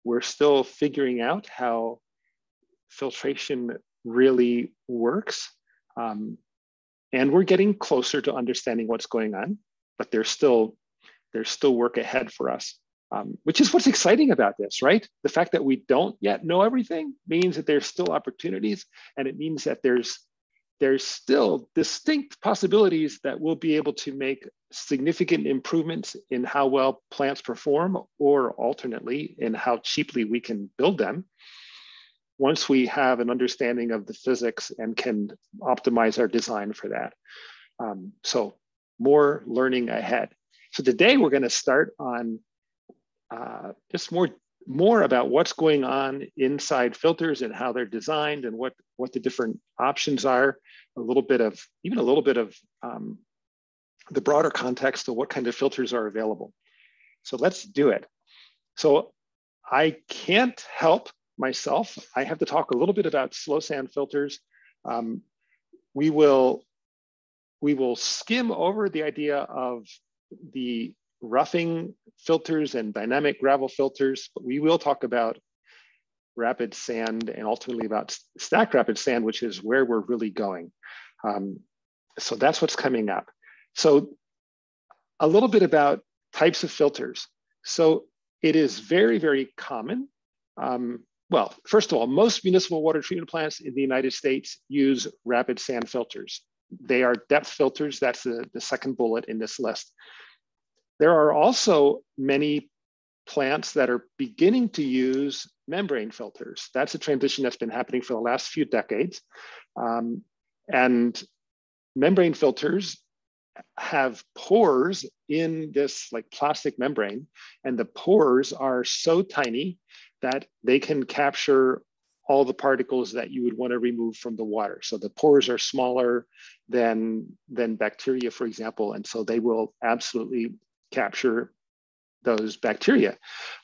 we're still figuring out how filtration really works. And we're getting closer to understanding what's going on, but there's still work ahead for us, which is what's exciting about this, right? The fact that we don't yet know everything means that there's still opportunities, and it means that there's still distinct possibilities that we'll be able to make significant improvements in how well plants perform, or alternately in how cheaply we can build them, once we have an understanding of the physics and can optimize our design for that. So more learning ahead. So today we're going to start on just more about what's going on inside filters and how they're designed and what the different options are, a little bit of the broader context of what kind of filters are available. So let's do it. So I can't help myself. I have to talk a little bit about slow sand filters. We will skim over the idea of the roughing filters and dynamic gravel filters, but we will talk about rapid sand and ultimately about stacked rapid sand, which is where we're really going. So that's what's coming up. So a little bit about types of filters. So it is very, very common. Well, first of all, most municipal water treatment plants in the United States use rapid sand filters. They are depth filters. That's the second bullet in this list. There are also many plants that are beginning to use membrane filters. That's a transition that's been happening for the last few decades. And membrane filters have pores in this like plastic membrane, and the pores are so tiny that they can capture all the particles that you would want to remove from the water. So the pores are smaller than bacteria, for example, and so they will absolutely capture those bacteria.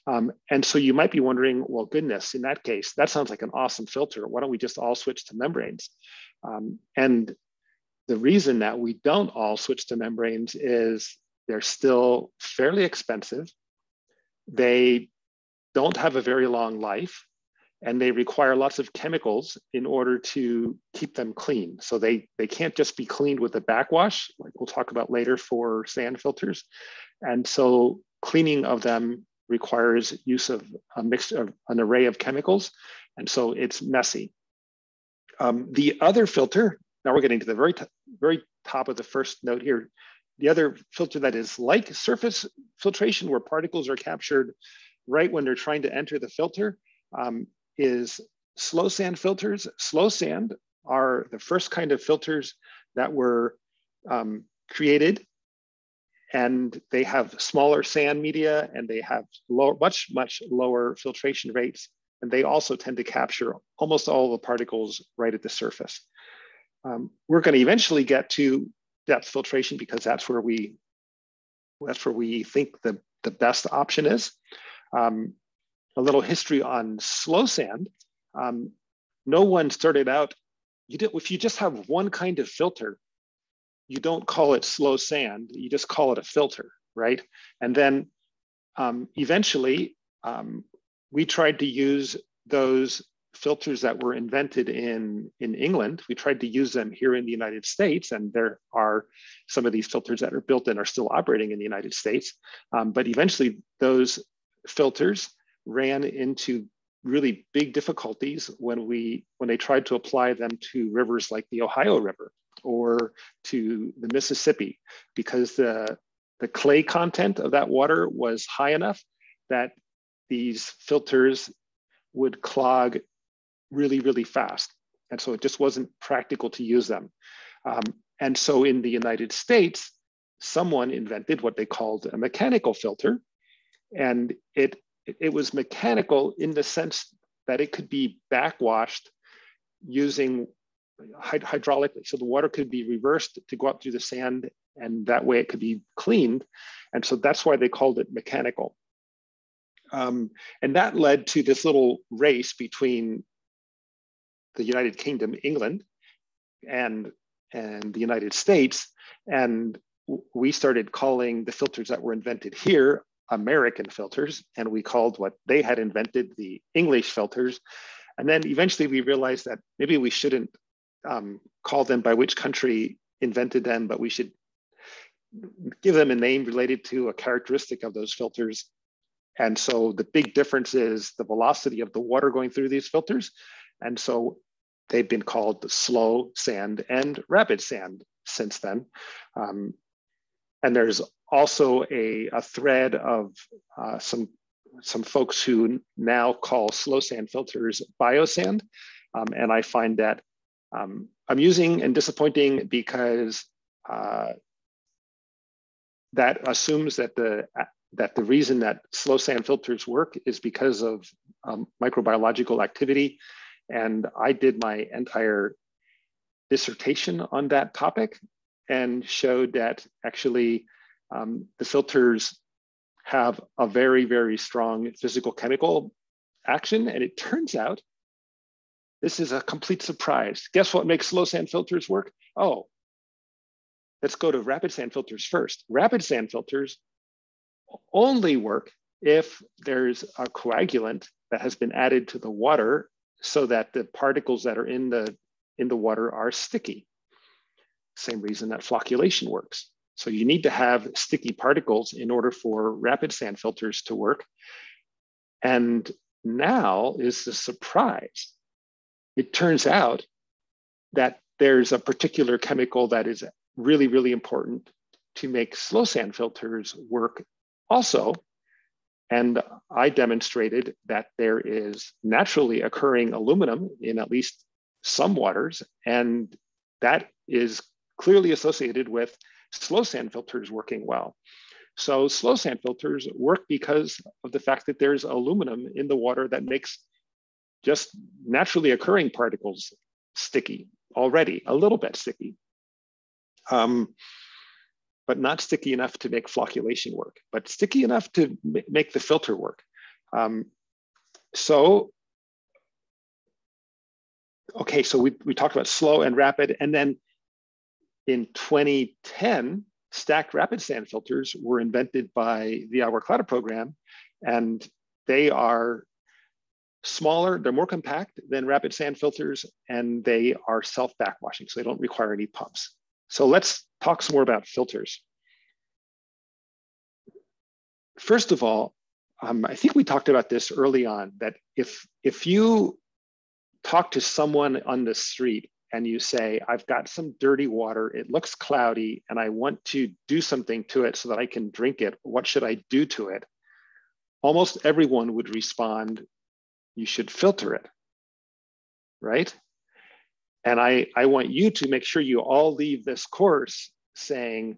And so you might be wondering, well, goodness, in that case, that sounds like an awesome filter. Why don't we just all switch to membranes? And the reason that we don't all switch to membranes is they're still fairly expensive. They don't have a very long life, and they require lots of chemicals in order to keep them clean. So they can't just be cleaned with a backwash, like we'll talk about later for sand filters. And so cleaning of them requires use of a mixture of an array of chemicals. And so it's messy. The other filter, now we're getting to the very top of the first note here. The other filter that is like surface filtration, where particles are captured right when they're trying to enter the filter, is slow sand filters. Slow sand are the first kind of filters that were created, and they have smaller sand media, and they have much lower filtration rates, and they also tend to capture almost all the particles right at the surface. We're going to eventually get to depth filtration because that's where we think the best option is. A little history on slow sand. No one started out, if you just have one kind of filter, you don't call it slow sand, you just call it a filter, right? And then eventually we tried to use those filters that were invented in England. We tried to use them here in the United States, and there are some of these filters that are built and are still operating in the United States. But eventually those filters ran into really big difficulties when they tried to apply them to rivers like the Ohio River or to the Mississippi, because the clay content of that water was high enough that these filters would clog really, really fast. And so it just wasn't practical to use them. And so in the United States, someone invented what they called a mechanical filter. And it was mechanical in the sense that it could be backwashed using hydraulically. So the water could be reversed to go up through the sand, and that way it could be cleaned. And so that's why they called it mechanical. And that led to this little race between the United Kingdom, England, and the United States. And we started calling the filters that were invented here American filters, and we called what they had invented the English filters. And then eventually we realized that maybe we shouldn't call them by which country invented them, but we should give them a name related to a characteristic of those filters. And so the big difference is the velocity of the water going through these filters. And so they've been called the slow sand and rapid sand since then. And there's also a thread of some folks who now call slow sand filters biosand. And I find that amusing and disappointing because that assumes that the reason that slow sand filters work is because of microbiological activity. And I did my entire dissertation on that topic and showed that actually the filters have a very, very strong physical chemical action. And it turns out this is a complete surprise. Guess what makes slow sand filters work? Oh, let's go to rapid sand filters first. Rapid sand filters only work if there's a coagulant that has been added to the water so that the particles that are in the water are sticky. Same reason that flocculation works. So you need to have sticky particles in order for rapid sand filters to work. And now is the surprise. It turns out that there's a particular chemical that is really, really important to make slow sand filters work also. And I demonstrated that there is naturally occurring aluminum in at least some waters, and that is clearly associated with slow sand filters working well. So slow sand filters work because of the fact that there's aluminum in the water that makes just naturally occurring particles sticky already, a little bit sticky, but not sticky enough to make flocculation work, but sticky enough to make the filter work. Okay, so we talked about slow and rapid, and then in 2010, stacked rapid sand filters were invented by the Agua Clara program, and they are smaller, they're more compact than rapid sand filters, and they are self-backwashing, so they don't require any pumps. So let's talk some more about filters. First of all, I think we talked about this early on, that if you talk to someone on the street and you say, I've got some dirty water, it looks cloudy, and I want to do something to it so that I can drink it, what should I do to it? Almost everyone would respond, you should filter it, right? And I want you to make sure you all leave this course saying,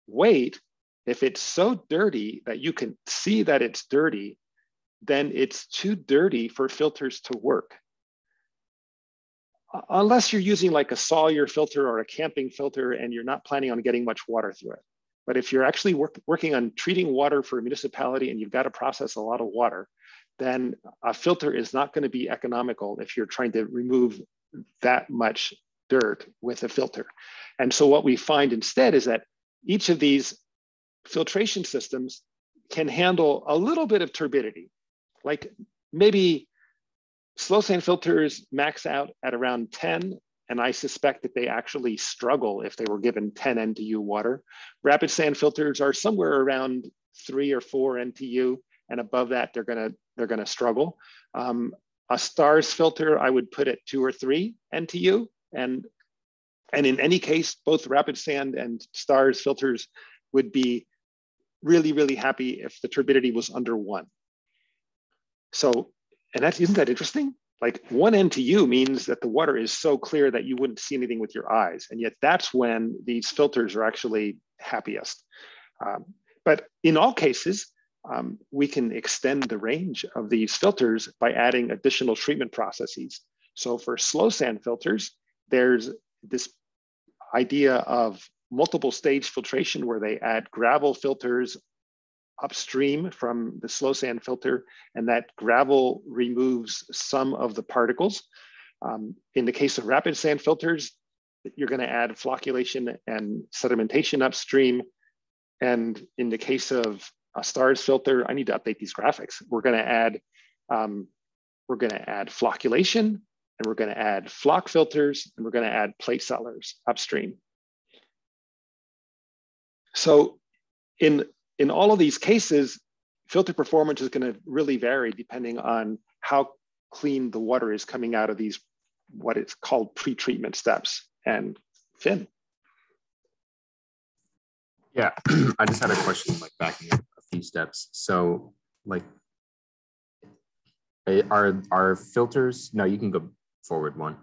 wait, if it's so dirty that you can see that it's dirty, then it's too dirty for filters to work. Unless you're using like a Sawyer filter or a camping filter and you're not planning on getting much water through it. But if you're actually working on treating water for a municipality and you've got to process a lot of water, then a filter is not going to be economical if you're trying to remove that much dirt with a filter. And so what we find instead is that each of these filtration systems can handle a little bit of turbidity. Like maybe slow sand filters max out at around 10, and I suspect that they actually struggle if they were given 10 NTU water. Rapid sand filters are somewhere around 3 or 4 NTU, and above that, they're gonna struggle. A STARS filter, I would put at 2 or 3 NTU, and in any case, both rapid sand and STARS filters would be really, really happy if the turbidity was under 1. So, and isn't that interesting? Like 1 NTU means that the water is so clear that you wouldn't see anything with your eyes. And yet that's when these filters are actually happiest. But in all cases, we can extend the range of these filters by adding additional treatment processes. So for slow sand filters, there's this idea of multiple stage filtration where they add gravel filters upstream from the slow sand filter, and that gravel removes some of the particles. In the case of rapid sand filters, you're going to add flocculation and sedimentation upstream. And in the case of a stars filter. I need to update these graphics. We're going to add flocculation, and we're going to add flock filters, and we're going to add plate settlers upstream. So in all of these cases, filter performance is going to really vary depending on how clean the water is coming out of these, what it's called pre-treatment steps. And Finn. Yeah, I just had a question, like backing up a few steps. So like, are filters, no, you can go forward one.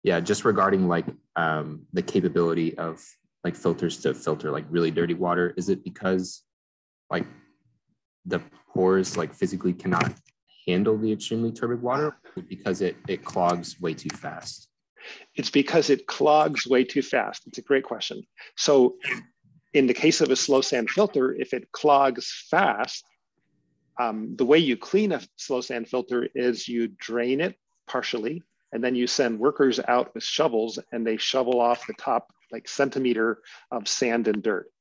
Yeah, just regarding like the capability of like filters to filter like really dirty water. Is it because like the pores like physically cannot handle the extremely turbid water, or because it clogs way too fast? It's because it clogs way too fast. It's a great question. So in the case of a slow sand filter, if it clogs fast, the way you clean a slow sand filter is you drain it partially, and then you send workers out with shovels, and they shovel off the top like centimeter of sand and dirt.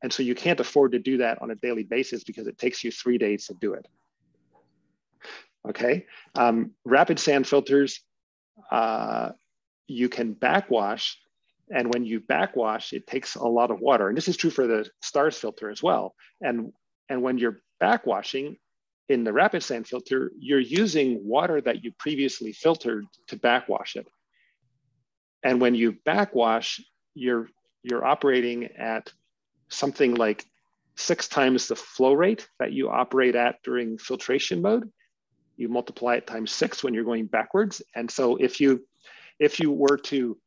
And so you can't afford to do that on a daily basis because it takes you 3 days to do it. Okay, rapid sand filters, you can backwash, and when you backwash, it takes a lot of water. And this is true for the stars filter as well. And when you're backwashing in the rapid sand filter, you're using water that you previously filtered to backwash it. And when you backwash, you're operating at something like 6 times the flow rate that you operate at during filtration mode. You multiply it times 6 when you're going backwards. And so if you were to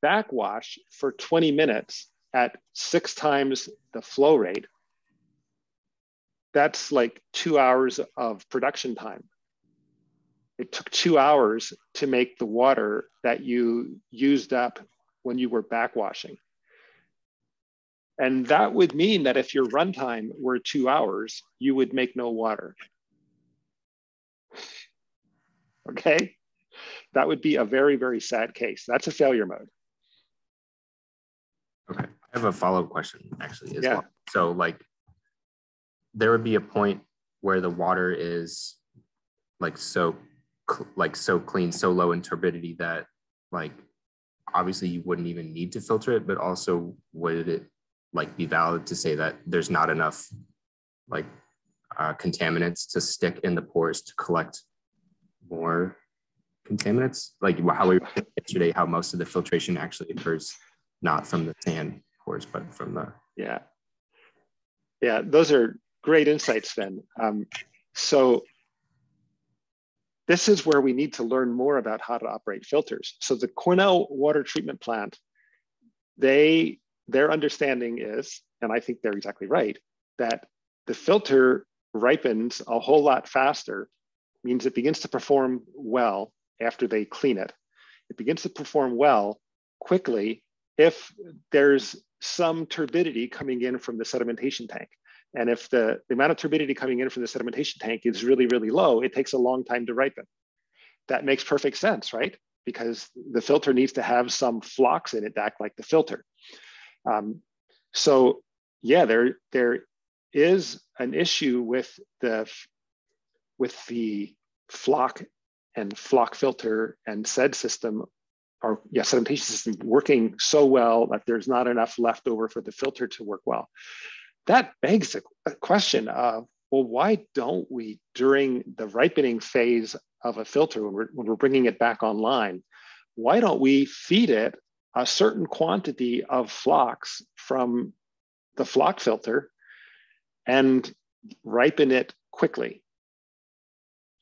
backwash for 20 minutes at 6 times the flow rate, that's like 2 hours of production time. It took 2 hours to make the water that you used up when you were backwashing. And that would mean that if your runtime were 2 hours, you would make no water. Okay? That would be a very, very sad case. That's a failure mode. Okay, I have a follow-up question actually as well. So like, there would be a point where the water is like so clean, so low in turbidity that like obviously you wouldn't even need to filter it, but also would it like be valid to say that there's not enough like contaminants to stick in the pores to collect more contaminants? Like how we were yesterday, how most of the filtration actually occurs not from the sand pores, but from the... Yeah, those are great insights, Sven. So this is where we need to learn more about how to operate filters. So the Cornell water treatment plant, their understanding is, and I think they're exactly right, that the filter ripens a whole lot faster, means it begins to perform well after they clean it. It begins to perform well quickly if there's some turbidity coming in from the sedimentation tank. And if the amount of turbidity coming in from the sedimentation tank is really, really low, it takes a long time to ripen. That makes perfect sense, right? Because the filter needs to have some flocks in it to act like the filter. So yeah, there is an issue with the flock and flock filter and sed system, or sedimentation system working so well that there's not enough left over for the filter to work well. That begs a question of, well, why don't we, during the ripening phase of a filter, when we're bringing it back online, why don't we feed it a certain quantity of flocks from the flock filter and ripen it quickly?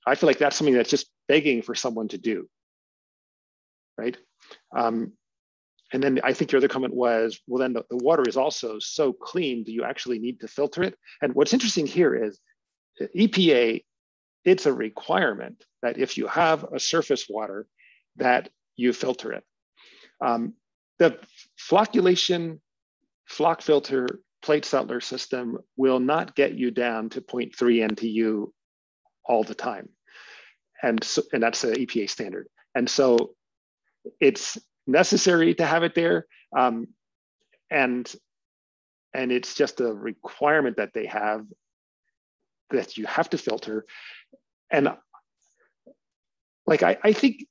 I feel like that's something that's just begging for someone to do, right? And then I think your other comment was, well, then the water is also so clean, do you actually need to filter it? And what's interesting here is EPA, it's a requirement that if you have a surface water, that you filter it. The flocculation, flock filter, plate settler system will not get you down to 0.3 NTU all the time. And that's an EPA standard. And so it's necessary to have it there. And and it's just a requirement that they have, that you have to filter. And like, I think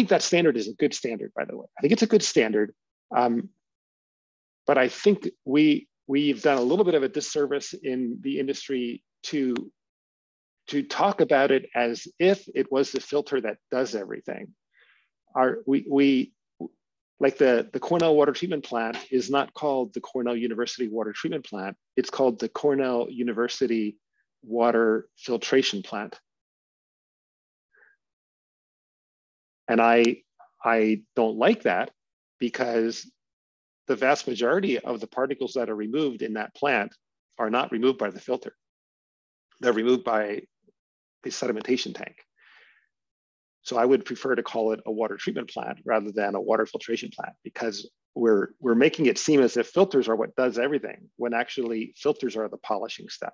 that standard is a good standard, by the way. I think it's a good standard. But I think we've done a little bit of a disservice in the industry to talk about it as if it was the filter that does everything. Like the Cornell water treatment plant is not called the Cornell University water treatment plant. It's called the Cornell University water filtration plant. And I don't like that, because the vast majority of the particles that are removed in that plant are not removed by the filter. They're removed by the sedimentation tank. So I would prefer to call it a water treatment plant rather than a water filtration plant, because we're making it seem as if filters are what does everything, when actually filters are the polishing step.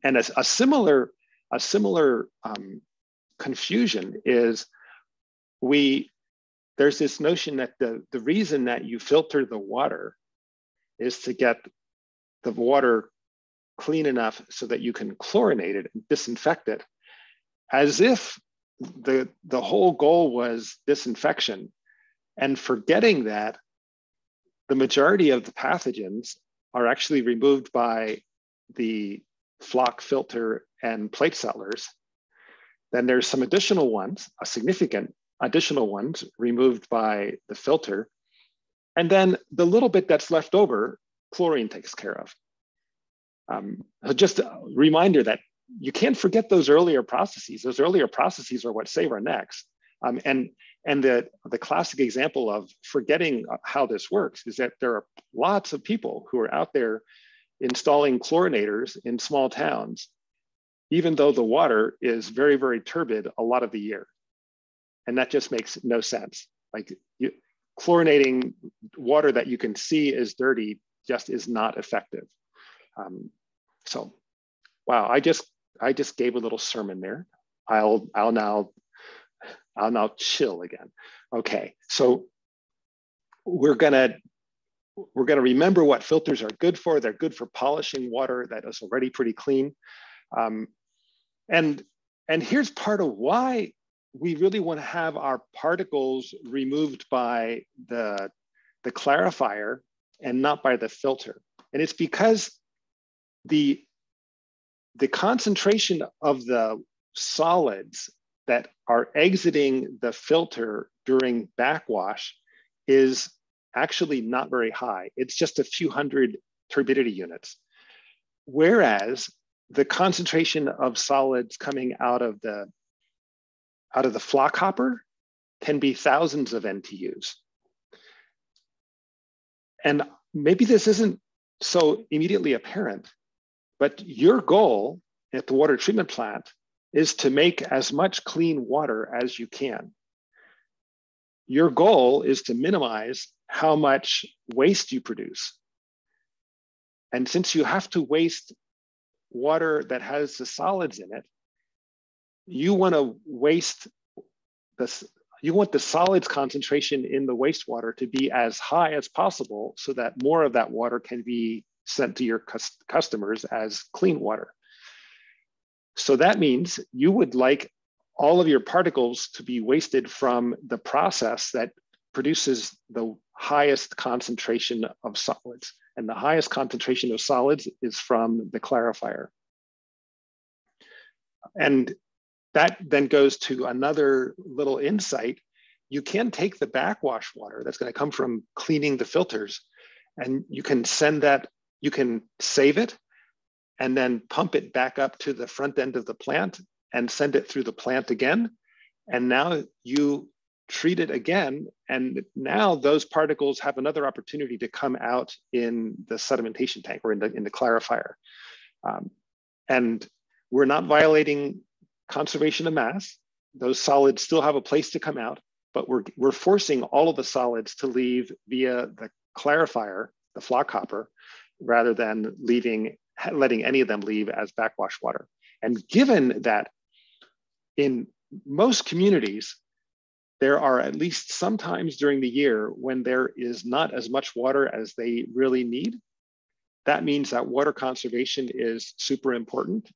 And a similar confusion is there's this notion that the reason that you filter the water is to get the water clean enough so that you can chlorinate it and disinfect it, as if the whole goal was disinfection, and forgetting that the majority of the pathogens are actually removed by the flock filter and plate settlers. Then there's some additional ones, a significant additional ones removed by the filter. And then the little bit that's left over, chlorine takes care of. Just a reminder that you can't forget those earlier processes. Those earlier processes are what save our necks. And the classic example of forgetting how this works is that there are lots of people who are out there installing chlorinators in small towns, even though the water is very, very turbid a lot of the year. And that just makes no sense. Like, chlorinating water that you can see is dirty just is not effective. So, wow, I just gave a little sermon there. I'll now chill again. Okay, so we're gonna remember what filters are good for. They're good for polishing water that is already pretty clean. And here's part of why we really want to have our particles removed by the clarifier and not by the filter. And it's because the concentration of the solids that are exiting the filter during backwash is actually not very high. It's just a few hundred turbidity units. Whereas the concentration of solids coming out of the flock hopper can be thousands of NTUs. And maybe this isn't so immediately apparent, but your goal at the water treatment plant is to make as much clean water as you can. Your goal is to minimize how much waste you produce. And since you have to waste water that has the solids in it, you want to waste this. You want the solids concentration in the wastewater to be as high as possible so that more of that water can be sent to your customers as clean water. So that means you would like all of your particles to be wasted from the process that produces the highest concentration of solids. And the highest concentration of solids is from the clarifier. And that then goes to another little insight. You can take the backwash water that's going to come from cleaning the filters, and you can send that, you can save it and then pump it back up to the front end of the plant and send it through the plant again. And now you treat it again. And now those particles have another opportunity to come out in the sedimentation tank or in the clarifier. And we're not violating conservation of mass. Those solids still have a place to come out, but we're forcing all of the solids to leave via the clarifier, the flock hopper, rather than letting any of them leave as backwash water. And given that in most communities, there are at least some times during the year when there is not as much water as they really need. That means that water conservation is super important.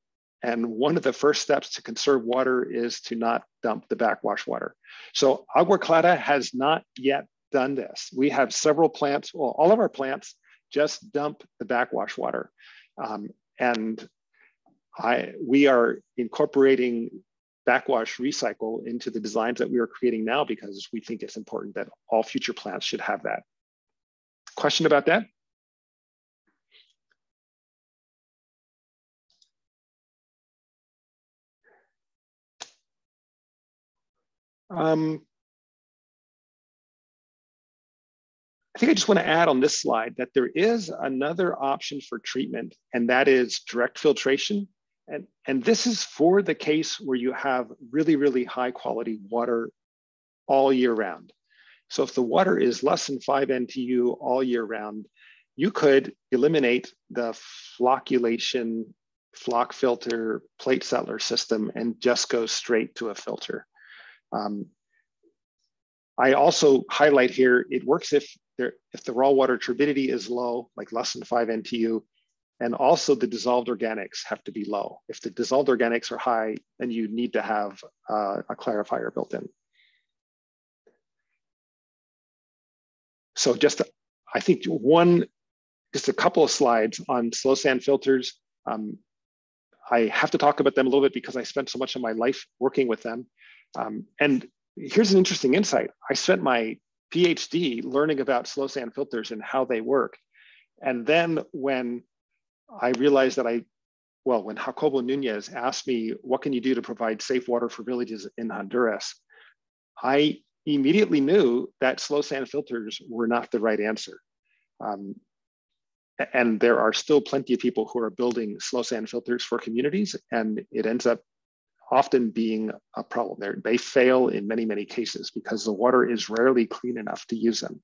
And one of the first steps to conserve water is to not dump the backwash water. So Agua Clara has not yet done this. We have several plants, well, all of our plants just dump the backwash water. And we are incorporating backwash recycle into the designs that we are creating now because we think it's important that all future plants should have that. Question about that? I think I just want to add on this slide that there is another option for treatment, and that is direct filtration. And this is for the case where you have really, really high quality water all year round. So if the water is less than 5 NTU all year round, you could eliminate the flocculation, flock filter, plate settler system and just go straight to a filter. I also highlight here, it works if the raw water turbidity is low, like less than 5 NTU, and also the dissolved organics have to be low. If the dissolved organics are high, then you need to have a clarifier built in. So I think just a couple of slides on slow sand filters. I have to talk about them a little bit because I spent so much of my life working with them. And here's an interesting insight. I spent my PhD learning about slow sand filters and how they work. And then when I realized that when Jacobo Nunez asked me, what can you do to provide safe water for villages in Honduras? I immediately knew that slow sand filters were not the right answer. And there are still plenty of people who are building slow sand filters for communities, and it ends up often being a problem. They fail in many, many cases because the water is rarely clean enough to use them.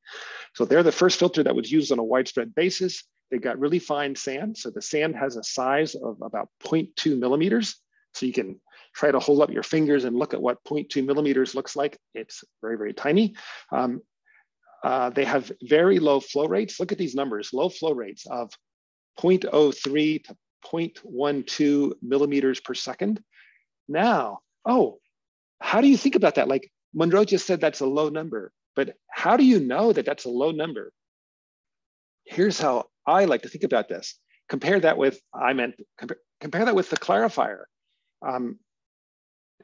So they're the first filter that was used on a widespread basis. They've got really fine sand. So the sand has a size of about 0.2 millimeters. So you can try to hold up your fingers and look at what 0.2 millimeters looks like. It's very, very tiny. They have very low flow rates. Look at these numbers, low flow rates of 0.03 to 0.12 millimeters per second. Now, how do you think about that? Like Monroe just said that's a low number, but how do you know that that's a low number? Here's how I like to think about this. Compare that with compare that with the clarifier.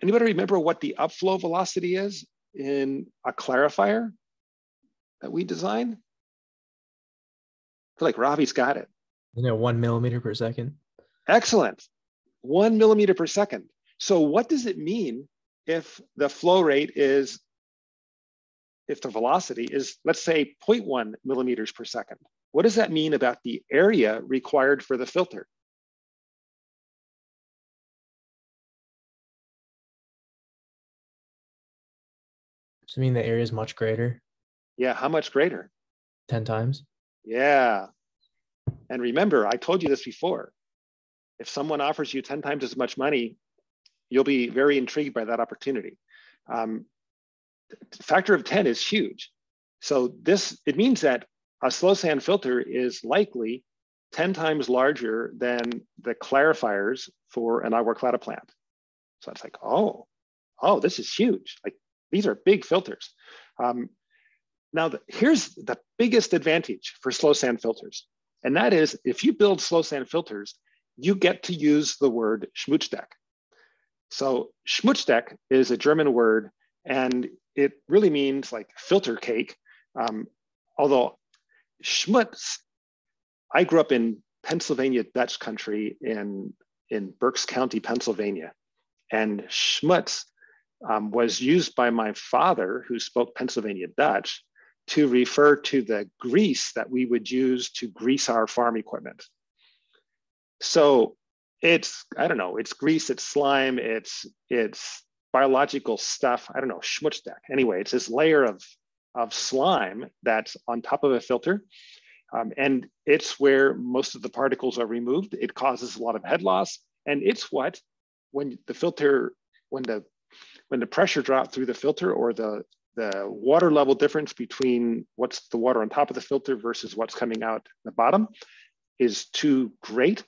Anybody remember what the upflow velocity is in a clarifier that we design? I feel like Ravi's got it. 1 millimeter per second. Excellent. 1 millimeter per second. So what does it mean if the flow rate is, if the velocity is, let's say 0.1 millimeters per second? What does that mean about the area required for the filter? Does it mean the area is much greater? Yeah, how much greater? 10 times. Yeah. And remember, I told you this before. If someone offers you 10 times as much money, you'll be very intrigued by that opportunity. Factor of 10 is huge. So it means that a slow sand filter is likely 10 times larger than the clarifiers for an agua clara plant. So it's like, oh, this is huge. Like these are big filters. Now, here's the biggest advantage for slow sand filters. And that is if you build slow sand filters, you get to use the word Schmutzdeck. So Schmutzdeck is a German word, and it really means like filter cake. Although Schmutz, I grew up in Pennsylvania Dutch country in Berks County, Pennsylvania. And Schmutz was used by my father, who spoke Pennsylvania Dutch, to refer to the grease that we would use to grease our farm equipment. So it's, I don't know, it's grease, it's slime, it's biological stuff. I don't know, Schmutzdeck. Anyway, it's this layer of slime that's on top of a filter. And it's where most of the particles are removed. It causes a lot of head loss. And it's what, when the pressure dropped through the filter or the the water level difference between what's the water on top of the filter versus what's coming out the bottom is too great,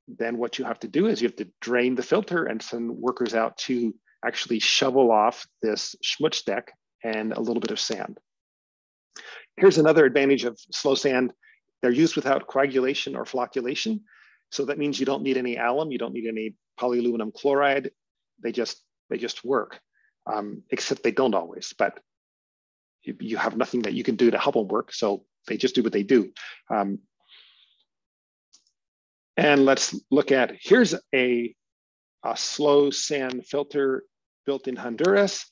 then what you have to do is you have to drain the filter and send workers out to actually shovel off this schmutzdeck and a little bit of sand. Here's another advantage of slow sand. They're used without coagulation or flocculation. So that means you don't need any alum, you don't need any polyaluminum chloride. They just work, except they don't always, but you have nothing that you can do to help them work. So they just do what they do. And let's look at, here's a slow sand filter built in Honduras.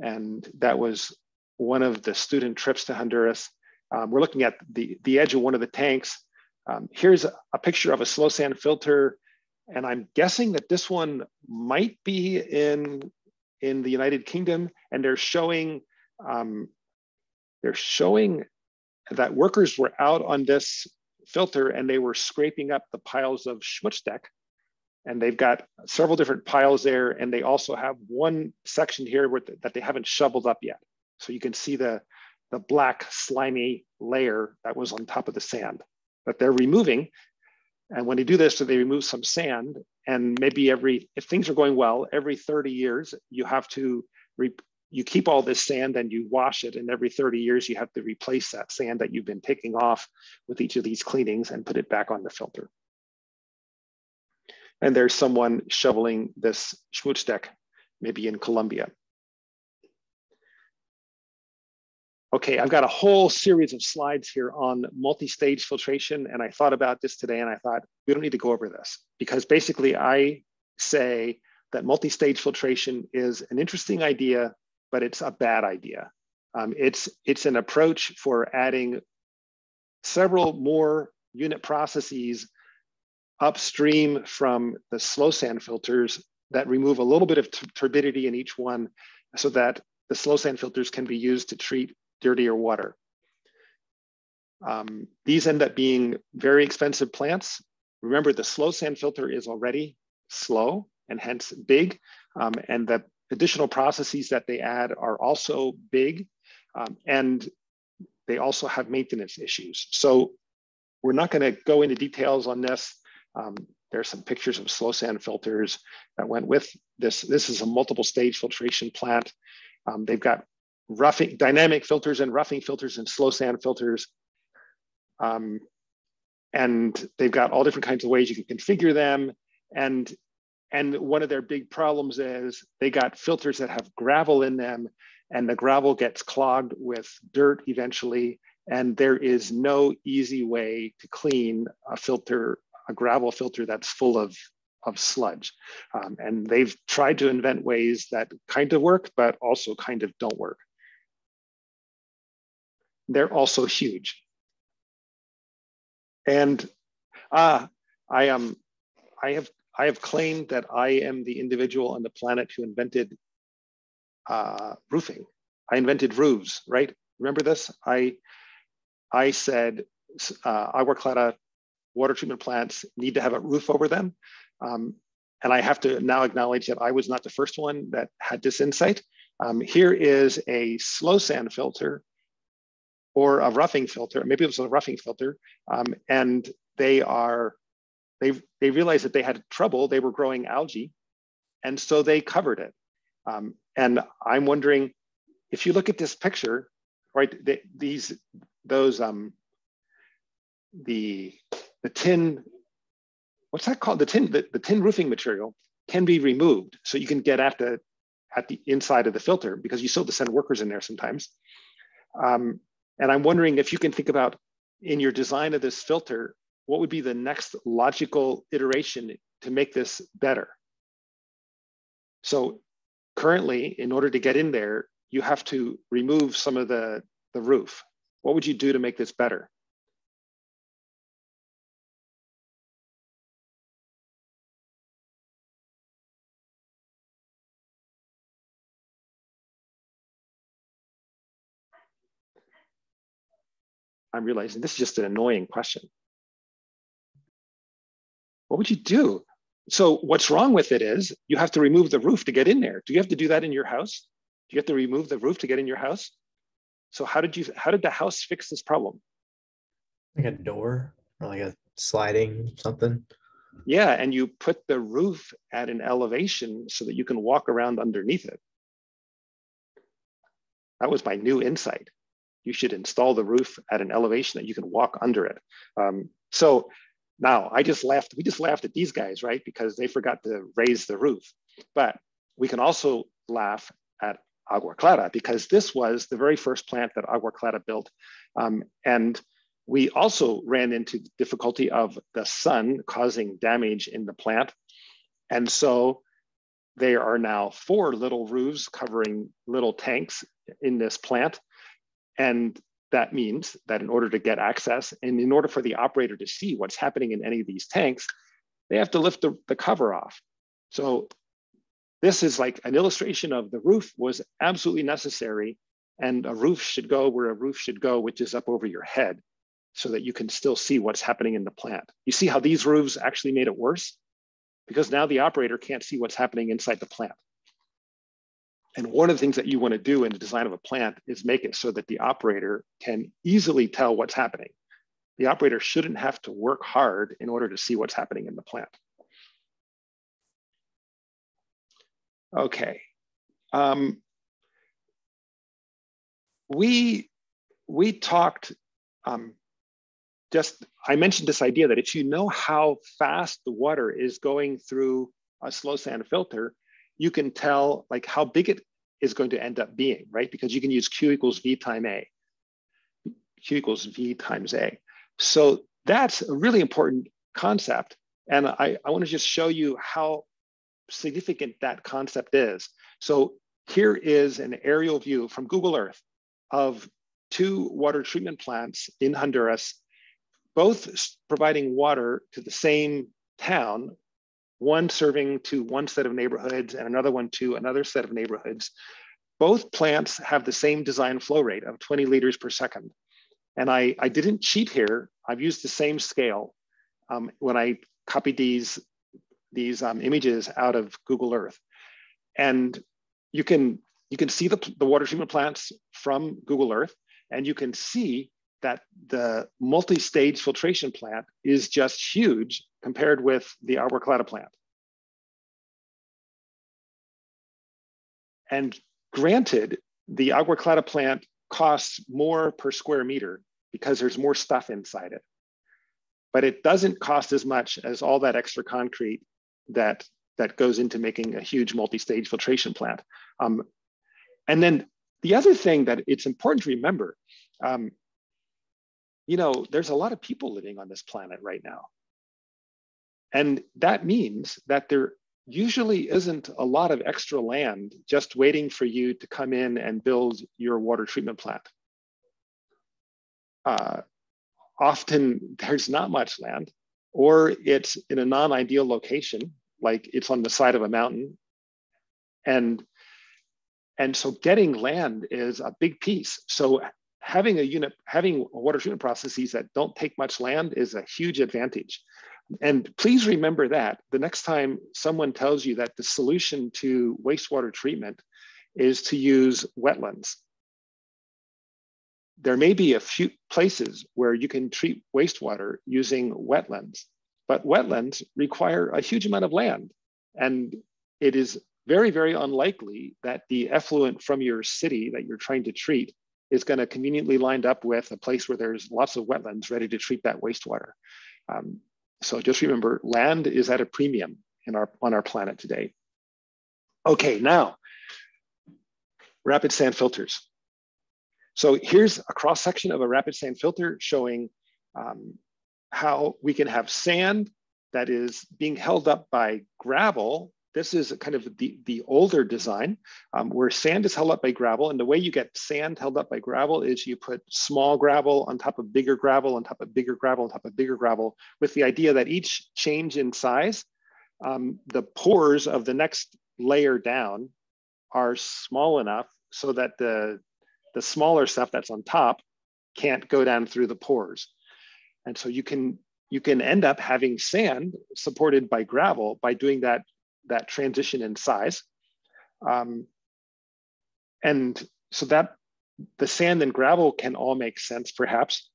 And that was one of the student trips to Honduras. We're looking at the edge of one of the tanks. Here's a picture of a slow sand filter. And I'm guessing that this one might be in the United Kingdom. And they're showing that workers were out on this filter and they were scraping up the piles of schmutzdeck. And they've got several different piles there. And they also have one section here that they haven't shoveled up yet. So you can see the black slimy layer that was on top of the sand that they're removing. And when they do this, so they remove some sand, and maybe if things are going well, every 30 years, you have to, you keep all this sand and you wash it. And every 30 years, you have to replace that sand that you've been taking off with each of these cleanings and put it back on the filter. And there's someone shoveling this schmutzdeck, maybe in Colombia. Okay, I've got a whole series of slides here on multi-stage filtration, and I thought about this today, and I thought, we don't need to go over this, because basically I say that multi-stage filtration is an interesting idea, but it's a bad idea. It's an approach for adding several more unit processes upstream from the slow sand filters that remove a little bit of turbidity in each one, so that the slow sand filters can be used to treat dirtier water. These end up being very expensive plants. Remember, the slow sand filter is already slow and hence big, and the additional processes that they add are also big, and they also have maintenance issues. So we're not going to go into details on this. There's some pictures of slow sand filters that went with this. This is a multiple stage filtration plant. They've got dynamic filters and roughing filters and slow sand filters. And they've got all different kinds of ways you can configure them. And one of their big problems is they got filters that have gravel in them, and the gravel gets clogged with dirt eventually. And there is no easy way to clean a gravel filter that's full of sludge. And they've tried to invent ways that kind of work, but also kind of don't work. They're also huge. And I have claimed that I am the individual on the planet who invented roofing. I invented roofs, right? Remember this? I said agua clara water treatment plants need to have a roof over them. And I have to now acknowledge that I was not the first one that had this insight. Here is a slow sand filter or a roughing filter. Maybe it was a roughing filter. And they realized that they had trouble. They were growing algae. And so they covered it. And I'm wondering, if you look at this picture, right, the tin, what's that called? The tin roofing material can be removed. So you can get at the inside of the filter, because you still have to send workers in there sometimes. And I'm wondering if you can think about, in your design of this filter, what would be the next logical iteration to make this better? So currently, in order to get in there, you have to remove some of the roof. What would you do to make this better? I'm realizing this is just an annoying question. What would you do? So what's wrong with it is you have to remove the roof to get in there. Do you have to do that in your house? Do you have to remove the roof to get in your house? So how did the house fix this problem? Like a door or like a sliding something. Yeah, and you put the roof at an elevation so that you can walk around underneath it. That was my new insight. You should install the roof at an elevation that you can walk under it. So now we just laughed at these guys, right? Because they forgot to raise the roof. But we can also laugh at Agua Clara because this was the very first plant that Agua Clara built. And we also ran into the difficulty of the sun causing damage in the plant. And so there are now 4 little roofs covering little tanks in this plant. And that means that in order to get access and in order for the operator to see what's happening in any of these tanks, they have to lift the cover off. So this is like an illustration of the roof was absolutely necessary, and a roof should go where a roof should go, which is up over your head, so that you can still see what's happening in the plant. You see how these roofs actually made it worse? Because now the operator can't see what's happening inside the plant. And one of the things that you want to do in the design of a plant is make it so that the operator can easily tell what's happening. The operator shouldn't have to work hard in order to see what's happening in the plant. Okay. We talked, I mentioned this idea that if you know how fast the water is going through a slow sand filter, you can tell like how big it is going to end up being, right? Because you can use Q equals V times A. Q equals V times A. So that's a really important concept. And I want to just show you how significant that concept is. So here is an aerial view from Google Earth of 2 water treatment plants in Honduras, both providing water to the same town, one serving to one set of neighborhoods and another one to another set of neighborhoods. Both plants have the same design flow rate of 20 liters per second. And I didn't cheat here. I've used the same scale when I copied these images out of Google Earth. And you can see the water treatment plants from Google Earth, and you can see that the multi-stage filtration plant is just huge compared with the Agua Clara plant. And granted, the Agua Clara plant costs more per square meter because there's more stuff inside it. But it doesn't cost as much as all that extra concrete that goes into making a huge multi-stage filtration plant. And then the other thing that it's important to remember, there's a lot of people living on this planet right now. And that means that there usually isn't a lot of extra land just waiting for you to come in and build your water treatment plant. Often there's not much land, or it's in a non-ideal location, like it's on the side of a mountain. And so getting land is a big piece. So having water treatment processes that don't take much land is a huge advantage. And please remember that the next time someone tells you that the solution to wastewater treatment is to use wetlands. There may be a few places where you can treat wastewater using wetlands, but wetlands require a huge amount of land. And it is very, very unlikely that the effluent from your city that you're trying to treat is going to conveniently lined up with a place where there's lots of wetlands ready to treat that wastewater. So just remember, land is at a premium on our planet today. Okay, now, rapid sand filters. So here's a cross-section of a rapid sand filter showing how we can have sand that is being held up by gravel. This is kind of the older design where sand is held up by gravel. And the way you get sand held up by gravel is you put small gravel on top of bigger gravel, on top of bigger gravel, on top of bigger gravel, with the idea that each change in size, the pores of the next layer down are small enough so that the smaller stuff that's on top can't go down through the pores. And so you can end up having sand supported by gravel by doing that transition in size. and so that the sand and gravel can all make sense, perhaps.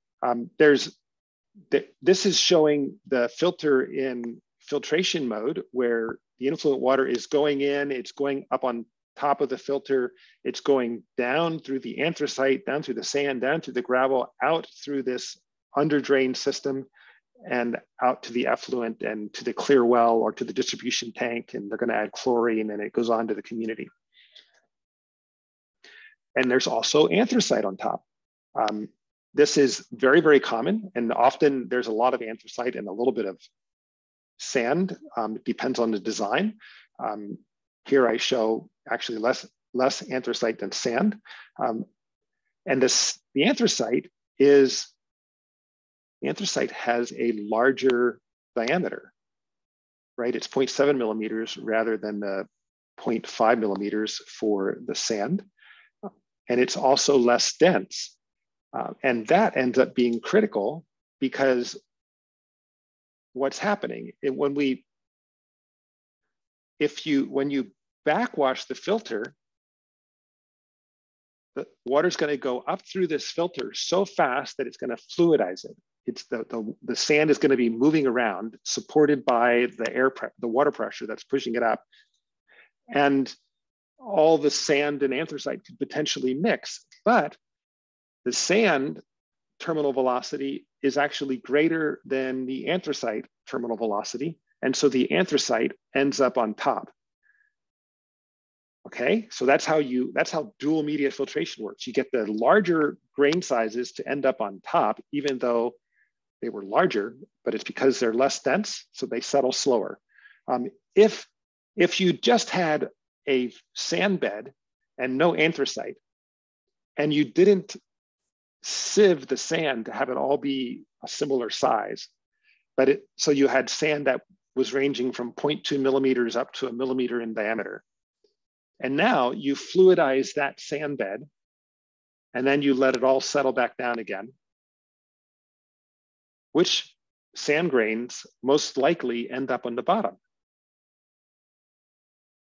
This is showing the filter in filtration mode, where the influent water is going in, it's going up on top of the filter, it's going down through the anthracite, down through the sand, down through the gravel, out through this under drain system, and out to the effluent and to the clear well or to the distribution tank, and they're going to add chlorine, and it goes on to the community. And there's also anthracite on top. This is very, very common, and often there's a lot of anthracite and a little bit of sand. It depends on the design. Here I show actually less anthracite than sand. And the anthracite has a larger diameter, right? It's 0.7 millimeters rather than the 0.5 millimeters for the sand. And it's also less dense. And that ends up being critical, because what's happening when you backwash the filter, the water's going to go up through this filter so fast that it's going to fluidize it. It's the sand is going to be moving around, supported by the water pressure that's pushing it up, and all the sand and anthracite could potentially mix. But the sand terminal velocity is actually greater than the anthracite terminal velocity, and so the anthracite ends up on top. Okay, so that's how dual media filtration works. You get the larger grain sizes to end up on top, even though they were larger, but it's because they're less dense, so they settle slower. If you just had a sand bed and no anthracite, and you didn't sieve the sand to have it all be a similar size, so you had sand that was ranging from 0.2 millimeters up to 1 millimeter in diameter. And now you fluidize that sand bed, and then you let it all settle back down again. Which sand grains most likely end up on the bottom?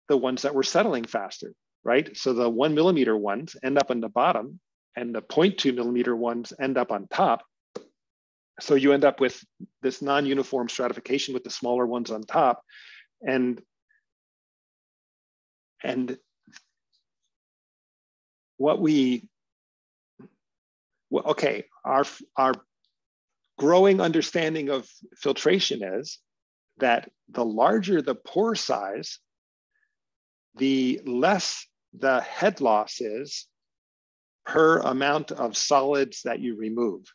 The ones that were settling faster, right? So the 1 millimeter ones end up on the bottom, and the 0.2 millimeter ones end up on top. So you end up with this non-uniform stratification with the smaller ones on top. And our growing understanding of filtration is that the larger the pore size, the less the head loss is per amount of solids that you remove.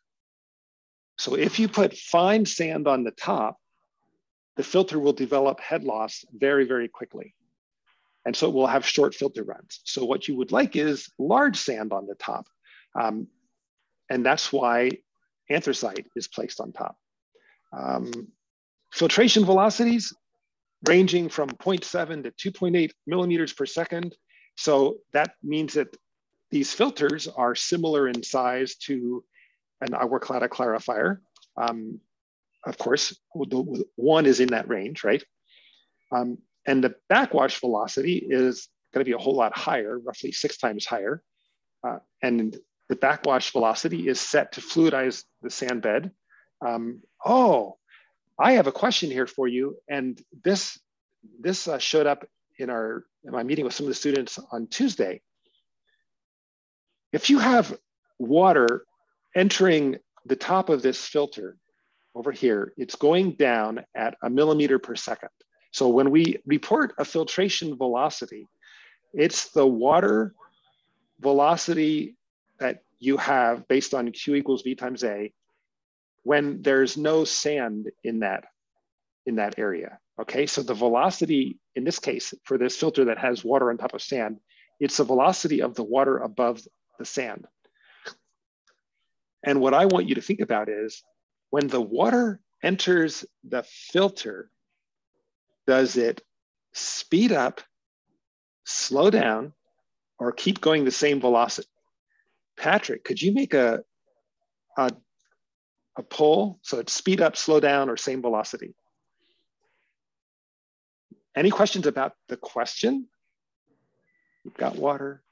So if you put fine sand on the top, the filter will develop head loss very, very quickly. And so it will have short filter runs. So what you would like is large sand on the top. And that's why anthracite is placed on top. Filtration velocities ranging from 0.7 to 2.8 millimeters per second. So that means that these filters are similar in size to an agua clara clarifier. Of course, one is in that range, right? And the backwash velocity is going to be a whole lot higher, roughly 6 times higher. And the backwash velocity is set to fluidize the sand bed. I have a question here for you. And this showed up in my meeting with some of the students on Tuesday. If you have water entering the top of this filter over here, it's going down at 1 millimeter per second. So when we report a filtration velocity, it's the water velocity that you have based on Q equals V times A when there's no sand in that area. Okay, so the velocity in this case for this filter that has water on top of sand, it's the velocity of the water above the sand. And what I want you to think about is when the water enters the filter, does it speed up, slow down, or keep going the same velocity? Patrick, could you make a poll? So it's speed up, slow down, or same velocity. Any questions about the question? You've got water.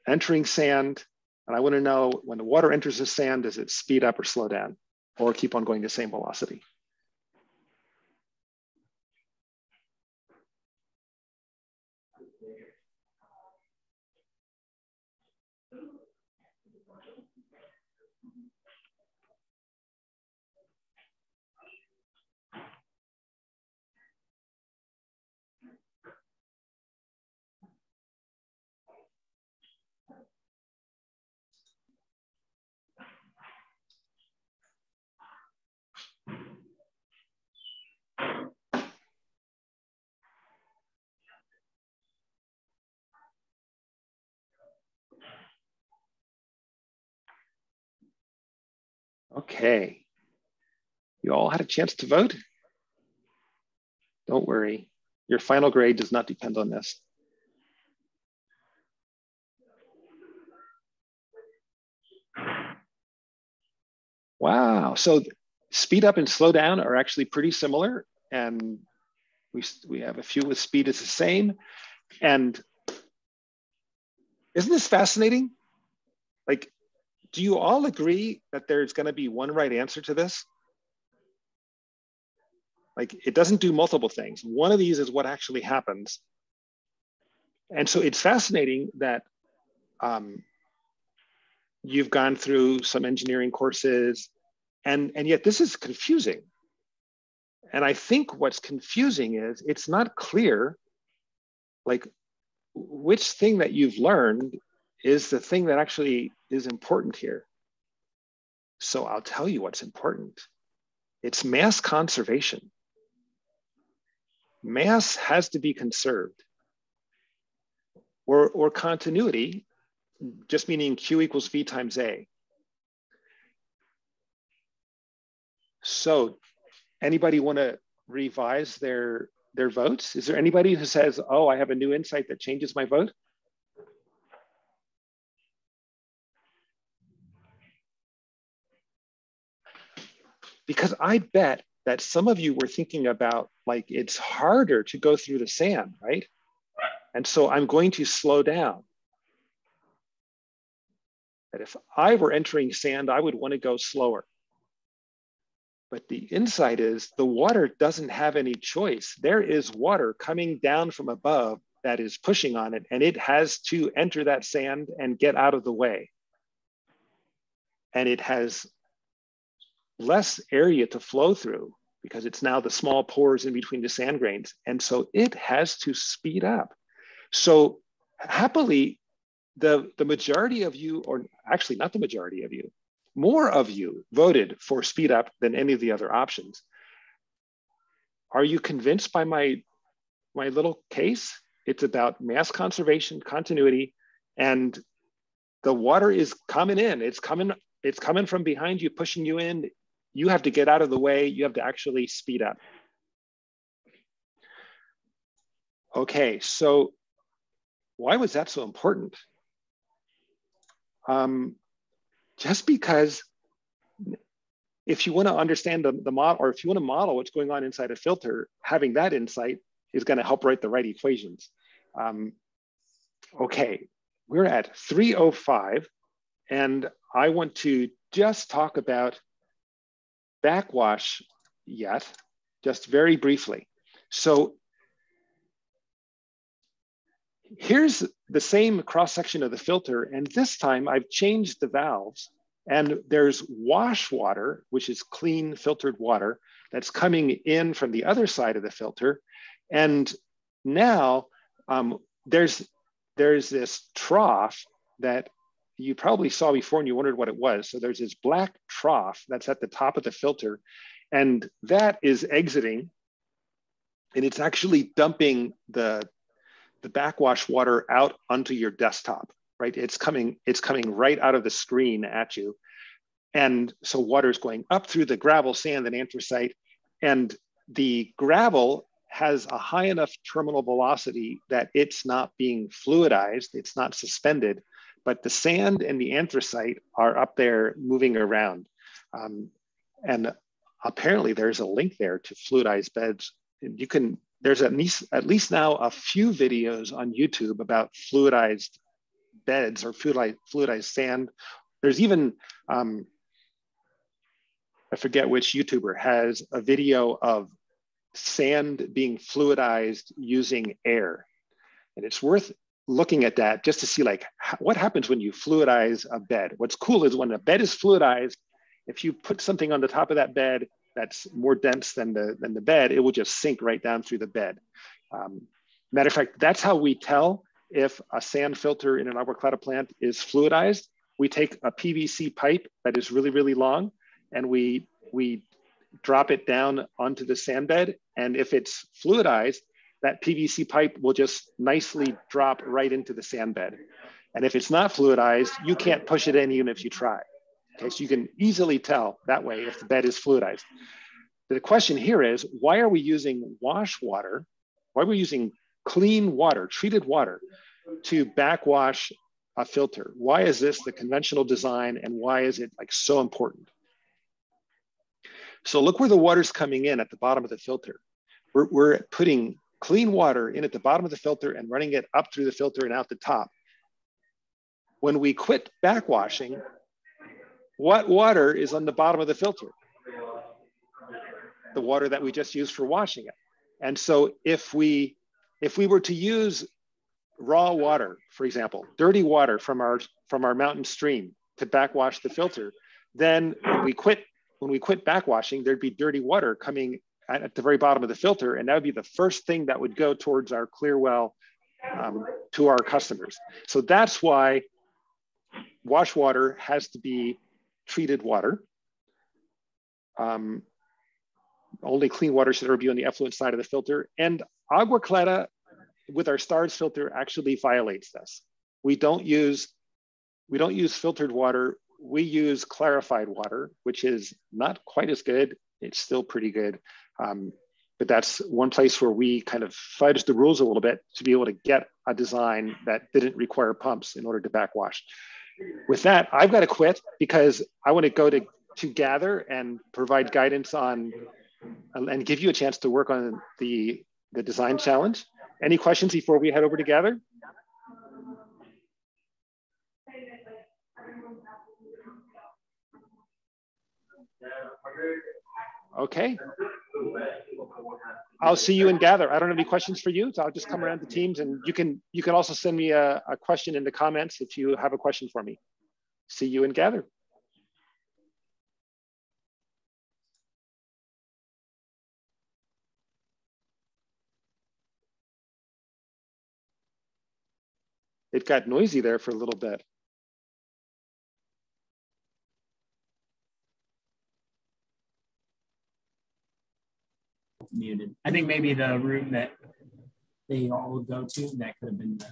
entering sand, and I want to know when the water enters the sand, does it speed up or slow down, or keep on going the same velocity? Okay, you all had a chance to vote? Don't worry, your final grade does not depend on this. Wow, so speed up and slow down are actually pretty similar, and we have a few with speed is the same. And isn't this fascinating? Like, do you all agree that there's going to be one right answer to this? Like, it doesn't do multiple things. One of these is what actually happens. And so it's fascinating that you've gone through some engineering courses, and yet this is confusing. And I think what's confusing is it's not clear, like, which thing that you've learned is the thing that actually is important here. So I'll tell you what's important. It's mass conservation. Mass has to be conserved. Or continuity, just meaning Q equals V times A. So anybody want to revise their votes? Is there anybody who says, oh, I have a new insight that changes my vote? Because I bet that some of you were thinking about, like, it's harder to go through the sand, right? And so I'm going to slow down. That if I were entering sand, I would want to go slower. But the insight is the water doesn't have any choice. There is water coming down from above that is pushing on it, and it has to enter that sand and get out of the way. And it has less area to flow through because it's now the small pores in between the sand grains. And so it has to speed up. So happily, the majority of you, or actually not the majority of you, more of you voted for speed up than any of the other options. Are you convinced by my little case? It's about mass conservation, continuity, and the water is coming in. It's coming from behind you, pushing you in. You have to get out of the way. You have to actually speed up. Okay, so why was that so important? Just because if you want to understand the model, or if you want to model what's going on inside a filter, having that insight is going to help write the right equations. Okay, we're at 3:05, and I want to just talk about backwash yet, just very briefly. So here's the same cross-section of the filter, and this time I've changed the valves, and there's wash water, which is clean filtered water, that's coming in from the other side of the filter. And now there's this trough that you probably saw before and you wondered what it was. So there's this black trough that's at the top of the filter, and that is exiting, and it's actually dumping the backwash water out onto your desktop, right? It's coming right out of the screen at you. And so water is going up through the gravel, sand, and anthracite, and the gravel has a high enough terminal velocity that it's not being fluidized, it's not suspended, but the sand and the anthracite are up there moving around. And apparently there's a link there to fluidized beds. And there's at least now a few videos on YouTube about fluidized beds or fluidized sand. There's even, I forget which YouTuber has a video of sand being fluidized using air. And it's worth looking at that just to see like what happens when you fluidize a bed. What's cool is when a bed is fluidized, if you put something on the top of that bed that's more dense than the bed, it will just sink right down through the bed. Matter of fact, that's how we tell if a sand filter in an agua clara plant is fluidized. We take a PVC pipe that is really, really long, and we drop it down onto the sand bed. And if it's fluidized, that PVC pipe will just nicely drop right into the sand bed. And if it's not fluidized, you can't push it in even if you try. Okay, so you can easily tell that way if the bed is fluidized. The question here is, why are we using wash water? Why are we using clean water, treated water, to backwash a filter? Why is this the conventional design, and why is it like so important? So look where the water's coming in at the bottom of the filter. We're putting clean water in at the bottom of the filter and running it up through the filter and out the top. When we quit backwashing, what water is on the bottom of the filter? The water that we just used for washing it. And so if we were to use raw water, for example, dirty water from our mountain stream to backwash the filter, then when we quit backwashing, there'd be dirty water coming at the very bottom of the filter, and that would be the first thing that would go towards our clear well to our customers. So that's why wash water has to be treated water. Only clean water should ever be on the effluent side of the filter. And agua clara with our STARS filter actually violates this. We don't use filtered water. We use clarified water, which is not quite as good. It's still pretty good. But that's one place where we kind of fudged the rules a little bit to be able to get a design that didn't require pumps in order to backwash. With that, I've got to quit because I want to go to gather and provide guidance on and give you a chance to work on the design challenge. Any questions before we head over to gather? Okay. I'll see you in gather. I don't have any questions for you, so I'll just come around to teams, and you can also send me a question in the comments if you have a question for me. See you in gather. It got noisy there for a little bit. Muted. I think maybe the room that they all go to, that could have been the